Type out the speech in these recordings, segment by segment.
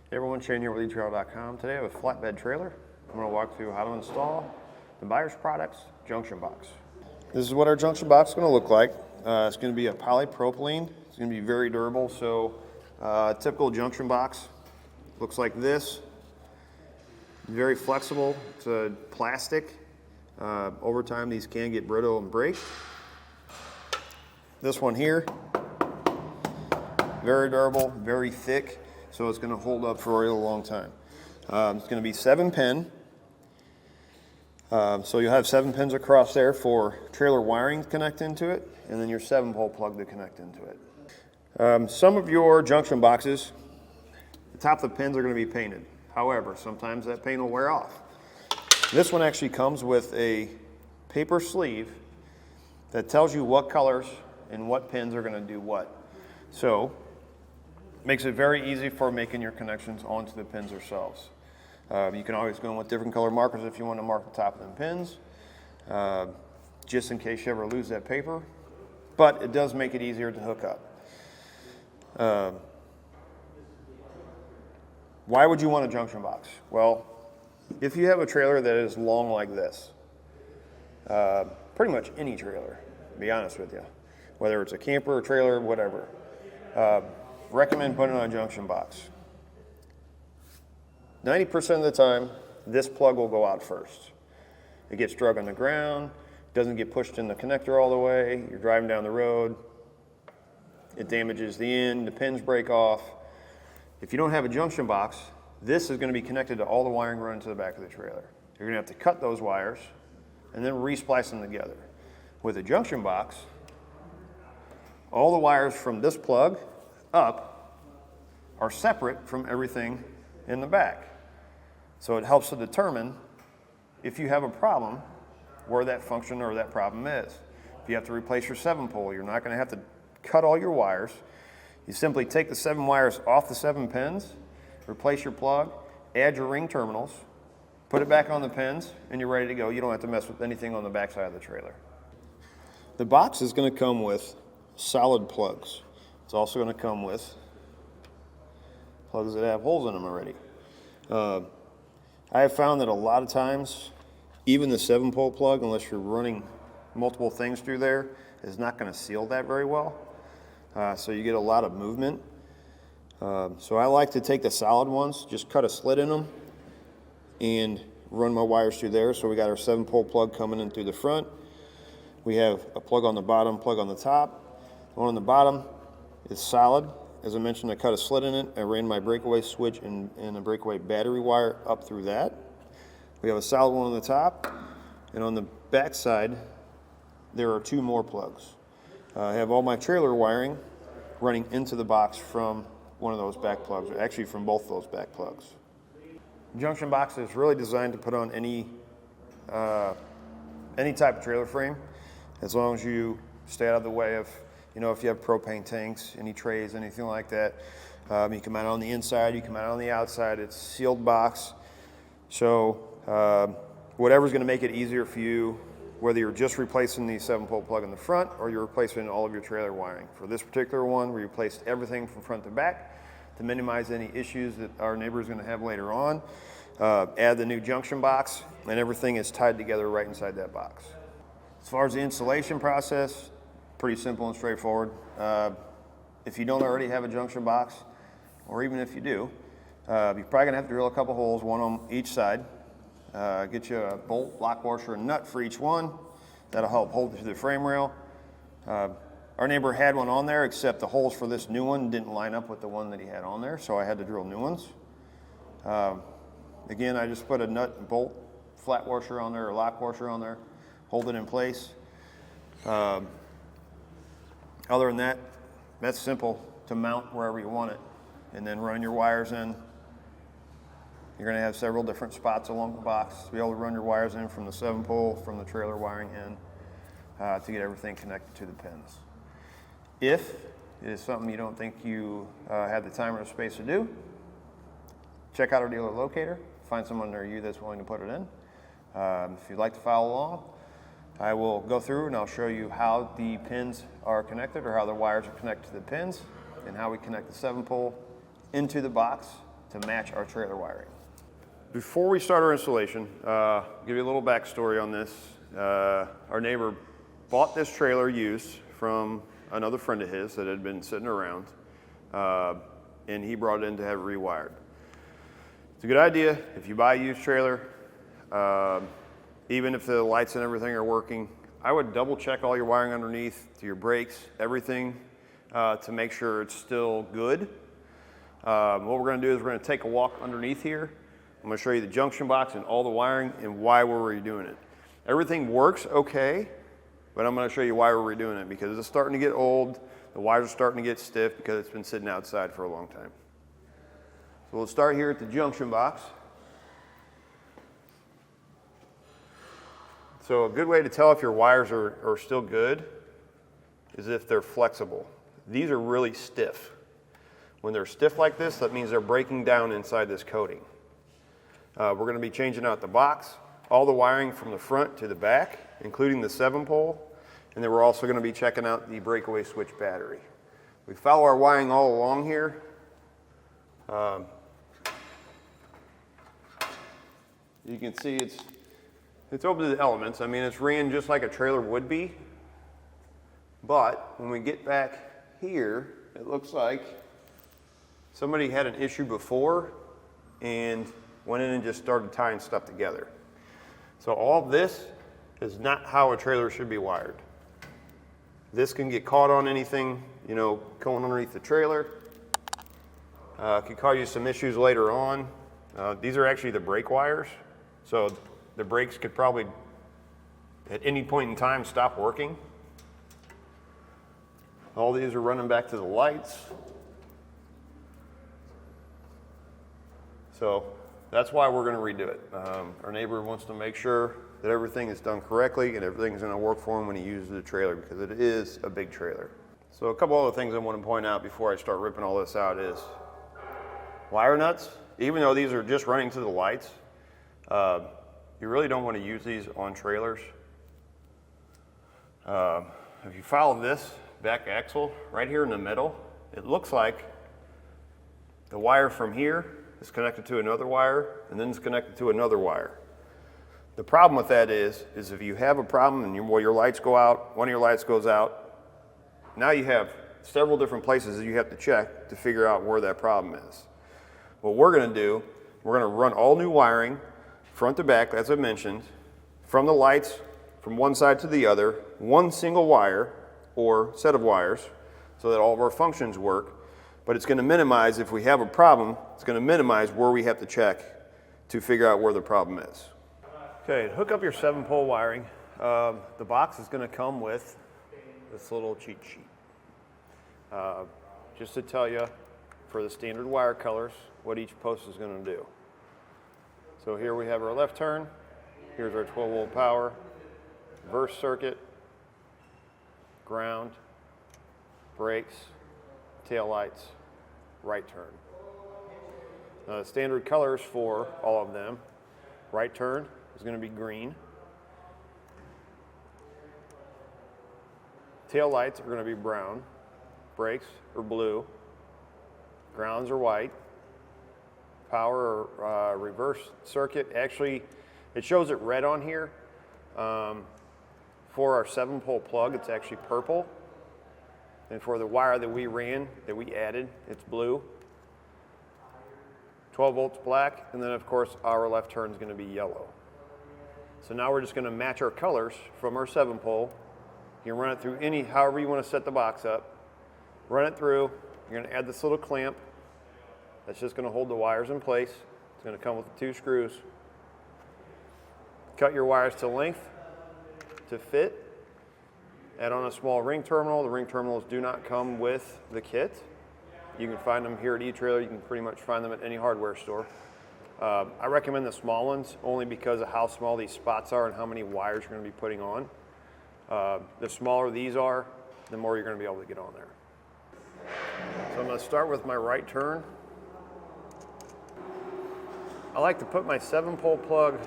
Hey everyone, Shane here with etrailer.com. Today I have a flatbed trailer. I'm going to walk through how to install the buyer's products junction box. This is what our junction box is going to look like. It's going to be a polypropylene. It's going to be very durable. So typical junction box looks like this. Very flexible. It's a plastic. Over time these can get brittle and break. This one here, very durable, very thick. So it's going to hold up for a really long time. It's going to be 7-pin. So you'll have 7 pins across there for trailer wiring to connect into it, and then your 7-pole plug to connect into it. Some of your junction boxes, the top of the pins are going to be painted. However, sometimes that paint will wear off. This one actually comes with a paper sleeve that tells you what colors and what pins are going to do what. So makes it very easy for making your connections onto the pins themselves. You can always go in with different color markers if you want to mark the top of the pins, just in case you ever lose that paper. But it does make it easier to hook up. Why would you want a junction box? Well, if you have a trailer that is long like this, pretty much any trailer, to be honest with you, whether it's a camper, a trailer, whatever, recommend putting on a junction box. 90% of the time, this plug will go out first. It gets drug on the ground, doesn't get pushed in the connector all the way, you're driving down the road, it damages the end, the pins break off. If you don't have a junction box, this is going to be connected to all the wiring running to the back of the trailer. You're going to have to cut those wires and then re-splice them together. With a junction box, all the wires from this plug up are separate from everything in the back. So it helps to determine if you have a problem where that function or that problem is. If you have to replace your 7-pole, you're not going to have to cut all your wires. You simply take the 7 wires off the 7 pins, replace your plug, add your ring terminals, put it back on the pins, and you're ready to go. You don't have to mess with anything on the back side of the trailer. The box is going to come with solid plugs. It's also going to come with plugs that have holes in them already. I have found that a lot of times, even the 7-pole plug, unless you're running multiple things through there, is not going to seal that very well. So you get a lot of movement. So I like to take the solid ones, just cut a slit in them, and run my wires through there. So we got our 7-pole plug coming in through the front. We have a plug on the bottom, plug on the top. The one on the bottom is solid. As I mentioned, I cut a slit in it. I ran my breakaway switch and a breakaway battery wire up through that. We have a solid one on the top, and on the back side, there are 2 more plugs. I have all my trailer wiring running into the box from one of those back plugs, or actually from both those back plugs. Junction box is really designed to put on any type of trailer frame, as long as you stay out of the way of, if you have propane tanks, any trays, anything like that. You come out on the inside, you come out on the outside. It's a sealed box. So whatever's going to make it easier for you, whether you're just replacing the 7-pole plug in the front or you're replacing all of your trailer wiring. For this particular one, we replaced everything from front to back to minimize any issues that our neighbor is going to have later on. Add the new junction box, and everything is tied together right inside that box. As far as the installation process, pretty simple and straightforward. If you don't already have a junction box, or even if you do, you're probably going to have to drill a couple holes, one on each side. Get you a bolt, lock washer, and nut for each one. That'll help hold it to the frame rail. Our neighbor had one on there, except the holes for this new one didn't line up with the one that he had on there, so I had to drill new ones. Again, I just put a nut and bolt flat washer on there, or lock washer on there, hold it in place. Other than that, that's simple to mount wherever you want it, and then run your wires in. You're going to have several different spots along the box to be able to run your wires in from the 7-pole, from the trailer wiring in, to get everything connected to the pins. If it is something you don't think you have the time or the space to do, check out our dealer locator, find someone near you that's willing to put it in. If you'd like to follow along, I will go through and I'll show you how the pins are connected, or how the wires are connected to the pins, and how we connect the 7-pole into the box to match our trailer wiring. Before we start our installation, give you a little backstory on this. Our neighbor bought this trailer used from another friend of his that had been sitting around, and he brought it in to have it rewired. It's a good idea if you buy a used trailer, even if the lights and everything are working, I would double check all your wiring underneath to your brakes, everything, to make sure it's still good. What we're going to do is we're going to take a walk underneath here. I'm going to show you the junction box and all the wiring and why we're redoing it. Everything works okay, but I'm going to show you why we're redoing it, because it's starting to get old. The wires are starting to get stiff because it's been sitting outside for a long time. So we'll start here at the junction box. So a good way to tell if your wires are still good is if they're flexible. These are really stiff. When they're stiff like this, that means they're breaking down inside this coating. We're going to be changing out the box, all the wiring from the front to the back, including the 7-pole, and then we're also going to be checking out the breakaway switch battery. We follow our wiring all along here. You can see it's open to the elements. I mean, it's ran just like a trailer would be, but when we get back here, it looks like somebody had an issue before and went in and just started tying stuff together. So all this is not how a trailer should be wired. This can get caught on anything, you know, going underneath the trailer. Could cause you some issues later on. These are actually the brake wires. So the brakes could probably, at any point in time, stop working. All these are running back to the lights. So that's why we're going to redo it. Our neighbor wants to make sure that everything is done correctly and everything's going to work for him when he uses the trailer, because it is a big trailer. So a couple other things I want to point out before I start ripping all this out is wire nuts. Even though these are just running to the lights, you really don't want to use these on trailers. If you follow this back axle right here in the middle, it looks like the wire from here is connected to another wire and then it's connected to another wire. The problem with that is if you have a problem and your lights go out, one of your lights goes out, now you have several different places that you have to check to figure out where that problem is. What we're going to do, we're going to run all new wiring, front to back, as I mentioned, from the lights, from one side to the other, one single wire or set of wires, so that all of our functions work. But it's going to minimize, if we have a problem, it's going to minimize where we have to check to figure out where the problem is. Okay, to hook up your 7-pole wiring, the box is going to come with this little cheat sheet. Just to tell you, for the standard wire colors, what each post is going to do. So here we have our left turn, here's our 12-volt power, reverse circuit, ground, brakes, tail lights, right turn. The standard colors for all of them, right turn is going to be green, tail lights are going to be brown, brakes are blue, grounds are white, power or reverse circuit, actually it shows it red on here. For our 7-pole plug, it's actually purple. And for the wire that we ran, that we added, it's blue. 12 volts black, and then of course our left turn is going to be yellow. So now we're just going to match our colors from our 7-pole. You can run it through however you want to set the box up. Run it through, you're going to add this little clamp. That's just going to hold the wires in place. It's going to come with the 2 screws. Cut your wires to length to fit. Add on a small ring terminal. The ring terminals do not come with the kit. You can find them here at eTrailer. You can pretty much find them at any hardware store. I recommend the small ones only because of how small these spots are and how many wires you're going to be putting on. The smaller these are, the more you're going to be able to get on there. So I'm going to start with my right turn. I like to put my 7-pole plug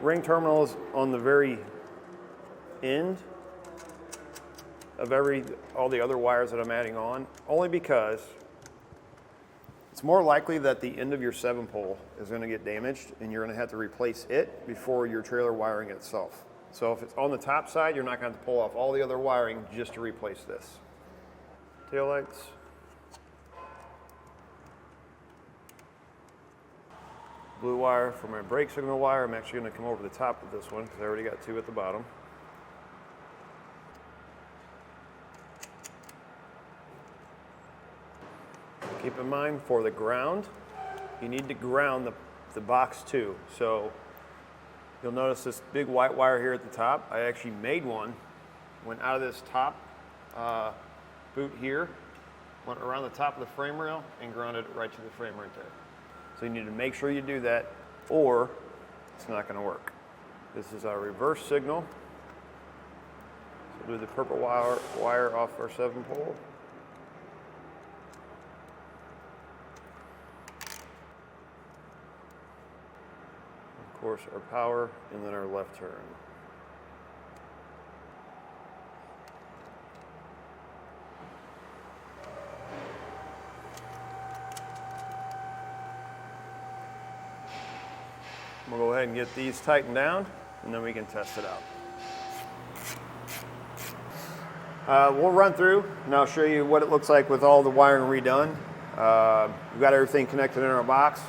ring terminals on the very end of all the other wires that I'm adding on, only because it's more likely that the end of your 7-pole is going to get damaged and you're going to have to replace it before your trailer wiring itself. So if it's on the top side, you're not going to have to pull off all the other wiring just to replace this. Taillights. Blue wire for my brake signal wire. I'm actually going to come over the top of this one because I already got 2 at the bottom. Keep in mind for the ground, you need to ground the box too. So you'll notice this big white wire here at the top. I actually made one, went out of this top boot here, went around the top of the frame rail and grounded it right to the frame right there. So you need to make sure you do that or it's not going to work. This is our reverse signal. So do the purple wire off our 7-pole. Of course, our power and then our left turn. We'll go ahead and get these tightened down and then we can test it out. We'll run through and I'll show you what it looks like with all the wiring redone. We've got everything connected in our box.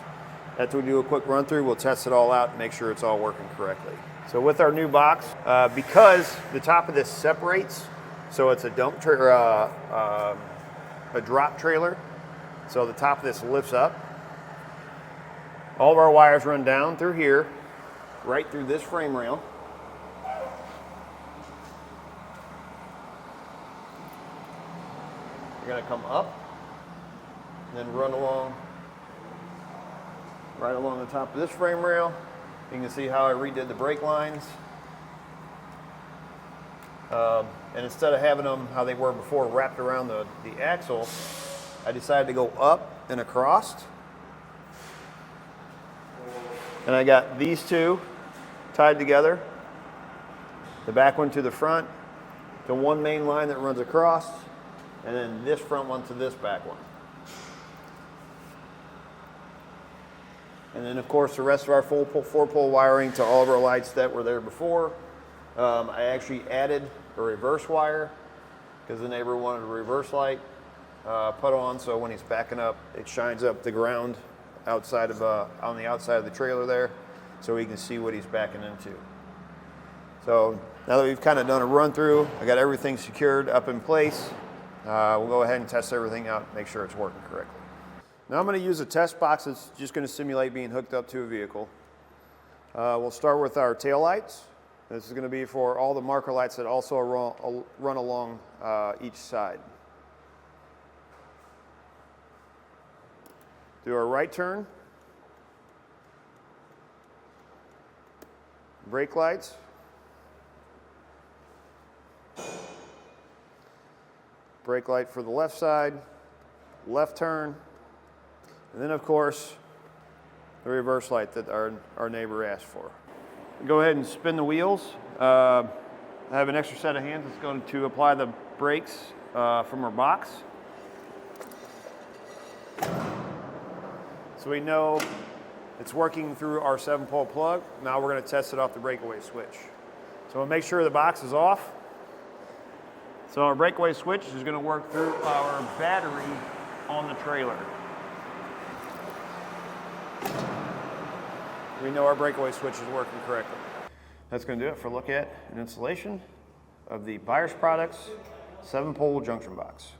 After we do a quick run through, we'll test it all out and make sure it's all working correctly. So with our new box, because the top of this separates, so it's a drop trailer, so the top of this lifts up. All of our wires run down through here, right through this frame rail. You're going to come up and then run along, right along the top of this frame rail. You can see how I redid the brake lines. And instead of having them how they were before wrapped around the axle, I decided to go up and across. And I got these 2 tied together, the back one to the front, to one main line that runs across, and then this front one to this back one. And then of course the rest of our 4-pole wiring to all of our lights that were there before. I actually added a reverse wire because the neighbor wanted a reverse light put on, so when he's backing up, it shines up the ground outside of on the outside of the trailer there, so we can see what he's backing into. So now that we've kind of done a run through, I got everything secured up in place. We'll go ahead and test everything out, make sure it's working correctly. Now I'm going to use a test box that's just going to simulate being hooked up to a vehicle. We'll start with our tail lights. This is going to be for all the marker lights that also run along each side. Do our right turn, brake lights, brake light for the left side, left turn, and then of course the reverse light that our neighbor asked for. Go ahead and spin the wheels. I have an extra set of hands that's going to apply the brakes from our box. So we know it's working through our 7-pole plug. Now we're going to test it off the breakaway switch. So we'll make sure the box is off. So our breakaway switch is going to work through our battery on the trailer. We know our breakaway switch is working correctly. That's going to do it for a look at an installation of the Buyers Products 7-pole junction box.